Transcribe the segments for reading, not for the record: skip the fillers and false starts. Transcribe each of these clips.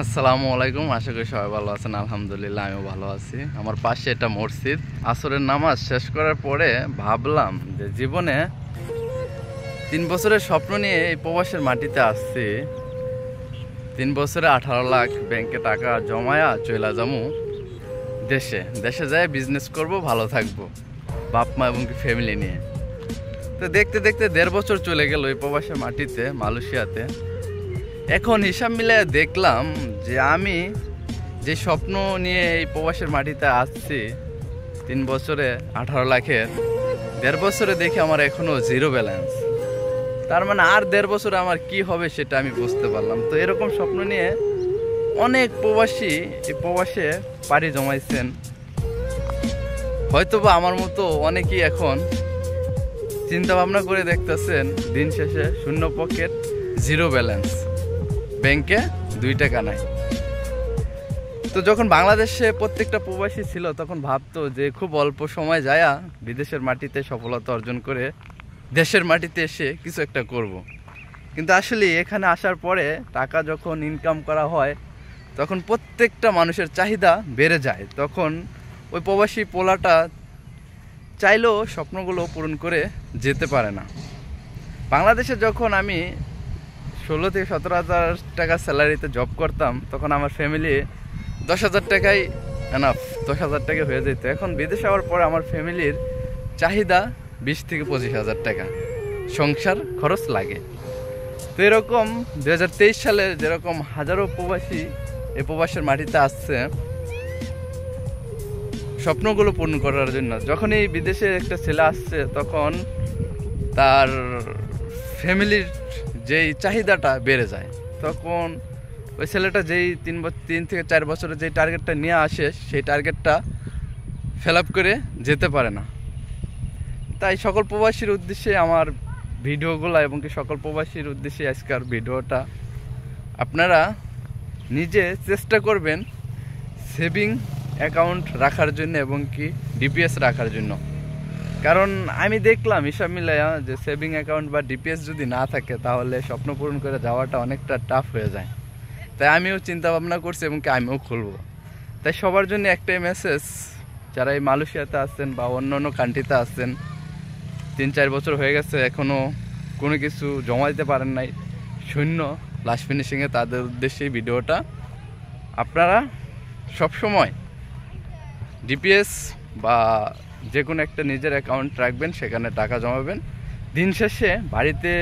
আসসালামু আলাইকুম। আশা করি সবাই ভালো আছেন। আলহামদুলিল্লাহ আমিও ভালো আছি। আমার পাশে একটা মসজিদ। আসরের নামাজ শেষ করার পরে ভাবলাম যে জীবনে 3 বছরের স্বপ্ন নিয়ে এই প্রবাসের মাটিতে আসছি। 3 বছরে 18 লাখ ব্যাংকে টাকা জমায়া চইলা যামু দেশে। দেশে যায় বিজনেস করব, ভালো থাকবো বাপ মা এবং ফ্যামিলি নিয়ে। তো দেখতে দেখতে 1.5 বছর চলে গেল এই প্রবাসের মাটিতে, মালয়েশিয়াতে। এখন হিসাব মিলে দেখলাম যে আমি যে স্বপ্ন নিয়ে এই প্রবাসের মাটিতে আসছি 3 বছরে 18 লাখের, 1.5 বছরে দেখি আমার এখনো জিরো ব্যালেন্স। তার মানে আর 1.5 বছরে আমার কি হবে সেটা আমি বুঝতে পারলাম। তো এরকম স্বপ্ন নিয়ে অনেক প্রবাসী এই প্রবাসে পাড়ি জমাইছেন। হয়তোবা আমার মতো অনেকেই এখন চিন্তা ভাবনা করে দেখতেছেন দিন শেষে শূন্য পকেট, জিরো ব্যালেন্স, ব্যাংকে 2 টাকা নাই। তো যখন বাংলাদেশে প্রত্যেকটা প্রবাসী ছিল তখন ভাবতো যে খুব অল্প সময় যায়া বিদেশের মাটিতে সফলতা অর্জন করে দেশের মাটিতে এসে কিছু একটা করব। কিন্তু আসলে এখানে আসার পরে টাকা যখন ইনকাম করা হয় তখন প্রত্যেকটা মানুষের চাহিদা বেড়ে যায়। তখন ওই প্রবাসী পোলাটা চাইলেও স্বপ্নগুলো পূরণ করে যেতে পারে না। বাংলাদেশে যখন আমি 16 থেকে 17 হাজার টাকা স্যালারিতে জব করতাম তখন আমার ফ্যামিলি 10,000 টাকাই এনাফ, 10,000 টাকা হয়ে যেত। এখন বিদেশে যাওয়ার পরে আমার ফ্যামিলির চাহিদা 20 থেকে 25,000 টাকা সংসার খরচ লাগে। তো এরকম 2023 সালে যেরকম হাজারো প্রবাসী এই প্রবাসের মাটিতে আসছে স্বপ্নগুলো পূরণ করার জন্য। যখনই বিদেশে একটা ছেলে আসছে তখন তার ফ্যামিলির যেই চাহিদাটা বেড়ে যায়। তখন ওই ছেলেটা যেই 3 থেকে 4 বছরের যেই টার্গেটটা নিয়ে আসে সেই টার্গেটটা ফিল আপ করে যেতে পারে না। তাই সকল প্রবাসীর উদ্দেশ্যে আমার ভিডিওগুলো এবং কি সকল প্রবাসীর উদ্দেশ্যে আজকের ভিডিওটা, আপনারা নিজে চেষ্টা করবেন সেভিং অ্যাকাউন্ট রাখার জন্য এবং কি ডিপিএস রাখার জন্য। কারণ আমি দেখলাম হিসাব মিলাইয়া যে সেভিং অ্যাকাউন্ট বা ডিপিএস যদি না থাকে তাহলে স্বপ্ন পূরণ করে যাওয়াটা অনেকটা টাফ হয়ে যায়। তাই আমিও চিন্তা ভাবনা করছি এবং কি আমিও খুলবো। তাই সবার জন্য একটাই মেসেজ, যারা এই মালয়েশিয়াতে আসছেন বা অন্য অন্য কান্ট্রিতে আসছেন, 3-4 বছর হয়ে গেছে এখনও কোনো কিছু জমা দিতে পারেন নাই, শূন্য লাস্ট ফিনিশিংয়ে, তাদের উদ্দেশ্যে ভিডিওটা। আপনারা সবসময় ডিপিএস বা যে কোনো একটা নিজের অ্যাকাউন্ট রাখবেন, সেখানে টাকা জমাবেন। দিন শেষে বাড়িতে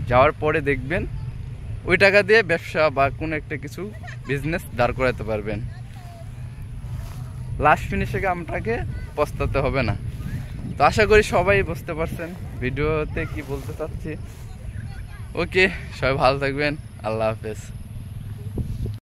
যাওয়ার পরে দেখবেন ওই টাকা দিয়ে ব্যবসা বা কোনো একটা কিছু বিজনেস দাঁড় করাতে পারবেন। লাস্ট ফিনিশিংয়ে আপনাকে পস্তাতে হবে না। তো আশা করি সবাই বুঝতে পারছেন ভিডিওতে কি বলতে চাচ্ছি। ওকে, সবাই ভালো থাকবেন। আল্লাহ হাফেজ।